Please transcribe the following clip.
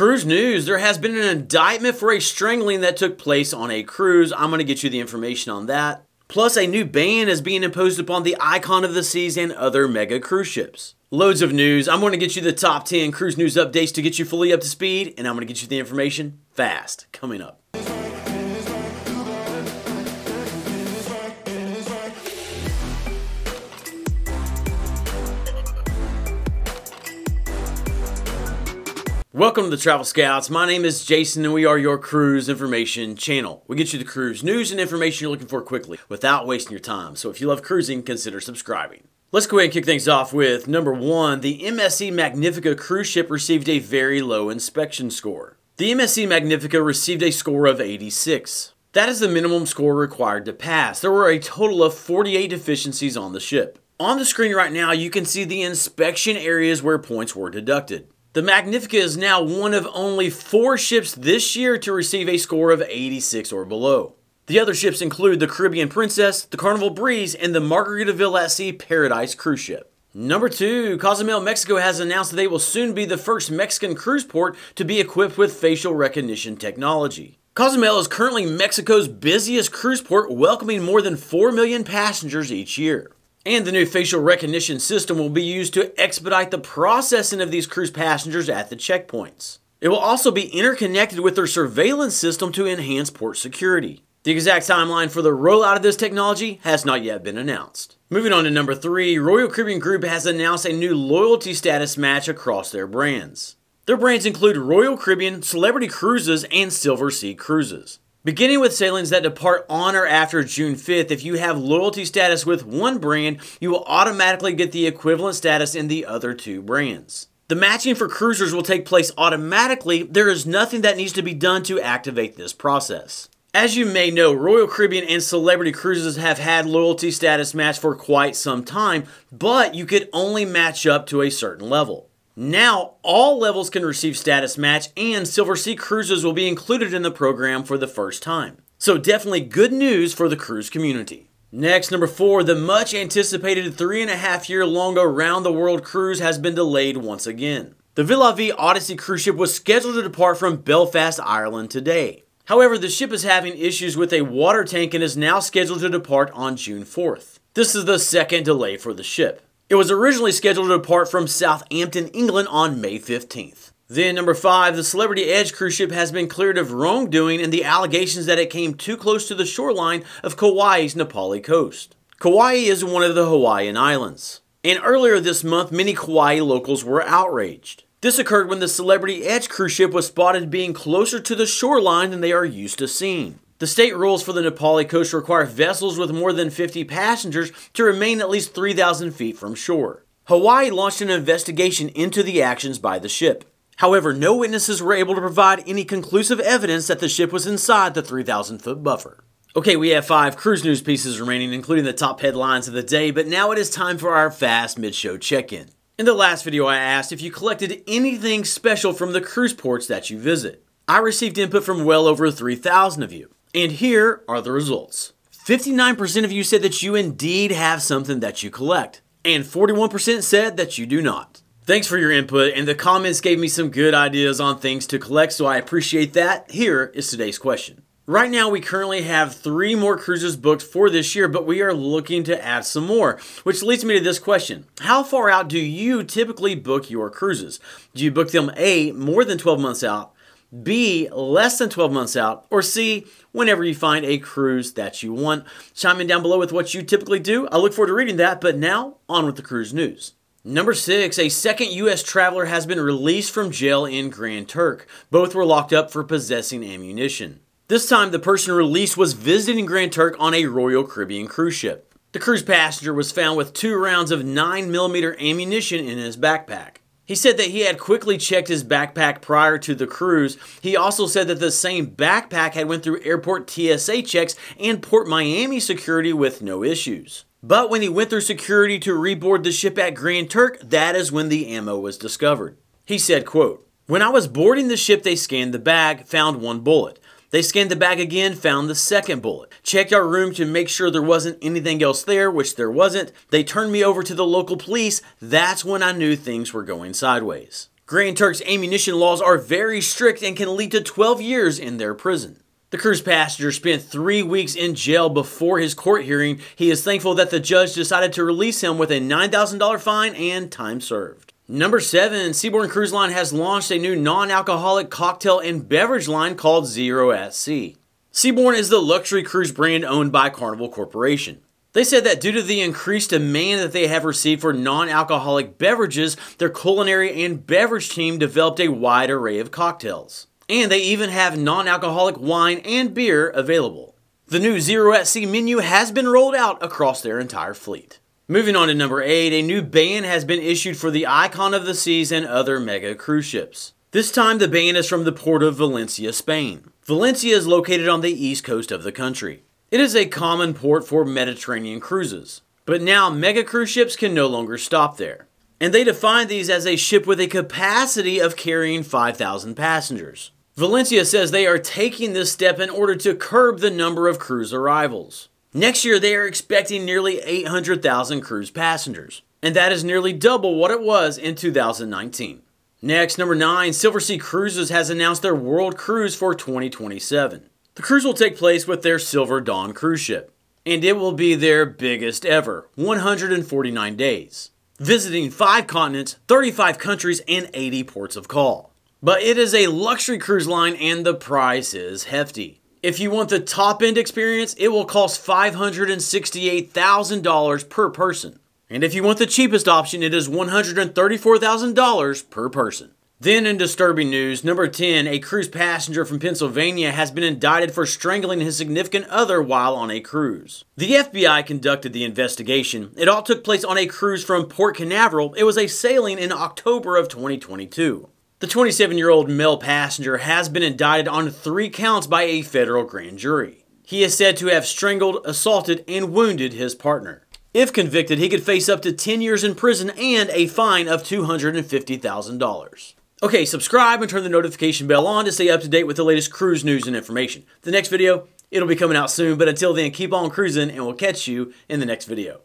Cruise news, there has been an indictment for a strangling that took place on a cruise. I'm going to get you the information on that. Plus, a new ban is being imposed upon the Icon of the Seas and other mega cruise ships. Loads of news. I'm going to get you the top 10 cruise news updates to get you fully up to speed, and I'm going to get you the information fast. Coming up. Welcome to the Travel Scouts. My name is Jason and we are your cruise information channel. We get you the cruise news and information you're looking for quickly without wasting your time. So if you love cruising, consider subscribing. Let's go ahead and kick things off with number 1. The MSC Magnifica cruise ship received a very low inspection score. The MSC Magnifica received a score of 86. That is the minimum score required to pass. There were a total of 48 deficiencies on the ship. On the screen right now, you can see the inspection areas where points were deducted. The Magnifica is now one of only 4 ships this year to receive a score of 86 or below. The other ships include the Caribbean Princess, the Carnival Breeze, and the Margaritaville at Sea Paradise cruise ship. Number 2, Cozumel, Mexico has announced that they will soon be the first Mexican cruise port to be equipped with facial recognition technology. Cozumel is currently Mexico's busiest cruise port, welcoming more than 4 million passengers each year. And the new facial recognition system will be used to expedite the processing of these cruise passengers at the checkpoints. It will also be interconnected with their surveillance system to enhance port security. The exact timeline for the rollout of this technology has not yet been announced. Moving on to number 3, Royal Caribbean Group has announced a new loyalty status match across their brands. Their brands include Royal Caribbean, Celebrity Cruises, and Silversea Cruises. Beginning with sailings that depart on or after June 5th, if you have loyalty status with one brand, you will automatically get the equivalent status in the other 2 brands. The matching for cruisers will take place automatically. There is nothing that needs to be done to activate this process. As you may know, Royal Caribbean and Celebrity Cruises have had loyalty status match for quite some time, but you could only match up to a certain level. Now, all levels can receive status match, and Silversea Cruises will be included in the program for the first time. So definitely good news for the cruise community. Next, number 4, the much anticipated 3.5-year-long around-the-world cruise has been delayed once again. The 𝗵𝗲𝗃𝗃 cruise ship was scheduled to depart from Belfast, Ireland today. However, the ship is having issues with a water tank and is now scheduled to depart on June 4th. This is the second delay for the ship. It was originally scheduled to depart from Southampton, England on May 15th. Then number 5, the Celebrity Edge cruise ship has been cleared of wrongdoing and the allegations that it came too close to the shoreline of Kauai's Nepali coast. Kauai is one of the Hawaiian Islands. And earlier this month, many Kauai locals were outraged. This occurred when the Celebrity Edge cruise ship was spotted being closer to the shoreline than they are used to seeing. The state rules for the Nepali coast require vessels with more than 50 passengers to remain at least 3,000 feet from shore. Hawaii launched an investigation into the actions by the ship. However, no witnesses were able to provide any conclusive evidence that the ship was inside the 3,000-foot buffer. Okay, we have 5 cruise news pieces remaining, including the top headlines of the day, but now it is time for our fast mid-show check-in. In the last video, I asked if you collected anything special from the cruise ports that you visit. I received input from well over 3,000 of you. And here are the results. 59% of you said that you indeed have something that you collect, and 41% said that you do not. Thanks for your input, and the comments gave me some good ideas on things to collect, so I appreciate that. Here is today's question. Right now, we currently have 3 more cruises booked for this year, but we are looking to add some more, which leads me to this question. How far out do you typically book your cruises? Do you book them A, more than 12 months out, B, less than 12 months out, or C, whenever you find a cruise that you want? Chime in down below with what you typically do. I look forward to reading that, but now, on with the cruise news. Number 6, a second U.S. traveler has been released from jail in Grand Turk. Both were locked up for possessing ammunition. This time, the person released was visiting Grand Turk on a Royal Caribbean cruise ship. The cruise passenger was found with 2 rounds of 9mm ammunition in his backpack. He said that he had quickly checked his backpack prior to the cruise. He also said that the same backpack had went through airport TSA checks and Port Miami security with no issues. But when he went through security to reboard the ship at Grand Turk, that is when the ammo was discovered. He said, quote, "When I was boarding the ship, they scanned the bag, found 1 bullet. They scanned the bag again, found the second bullet. Checked our room to make sure there wasn't anything else there, which there wasn't. They turned me over to the local police. That's when I knew things were going sideways." Grand Turk's ammunition laws are very strict and can lead to 12 years in their prison. The cruise passenger spent 3 weeks in jail before his court hearing. He is thankful that the judge decided to release him with a $9,000 fine and time served. Number 7, Seabourn Cruise Line has launched a new non-alcoholic cocktail and beverage line called Zero at Sea. Seabourn is the luxury cruise brand owned by Carnival Corporation. They said that due to the increased demand that they have received for non-alcoholic beverages, their culinary and beverage team developed a wide array of cocktails. And they even have non-alcoholic wine and beer available. The new Zero at Sea menu has been rolled out across their entire fleet. Moving on to number 8, a new ban has been issued for the Icon of the Seas and other mega cruise ships. This time the ban is from the port of Valencia, Spain. Valencia is located on the east coast of the country. It is a common port for Mediterranean cruises. But now mega cruise ships can no longer stop there. And they define these as a ship with a capacity of carrying 5,000 passengers. Valencia says they are taking this step in order to curb the number of cruise arrivals. Next year they are expecting nearly 800,000 cruise passengers. And that is nearly double what it was in 2019. Next, number 9, Silversea Cruises has announced their world cruise for 2027. The cruise will take place with their Silver Dawn cruise ship, and it will be their biggest ever, 149 days, visiting 5 continents, 35 countries, and 80 ports of call. But it is a luxury cruise line and the price is hefty. If you want the top-end experience, it will cost $568,000 per person. And if you want the cheapest option, it is $134,000 per person. Then in disturbing news, number 10, a cruise passenger from Pennsylvania has been indicted for strangling his significant other while on a cruise. The FBI conducted the investigation. It all took place on a cruise from Port Canaveral. It was a sailing in October of 2022. The 27-year-old male passenger has been indicted on 3 counts by a federal grand jury. He is said to have strangled, assaulted, and wounded his partner. If convicted, he could face up to 10 years in prison and a fine of $250,000. Okay, subscribe and turn the notification bell on to stay up to date with the latest cruise news and information. The next video, it'll be coming out soon, but until then, keep on cruising and we'll catch you in the next video.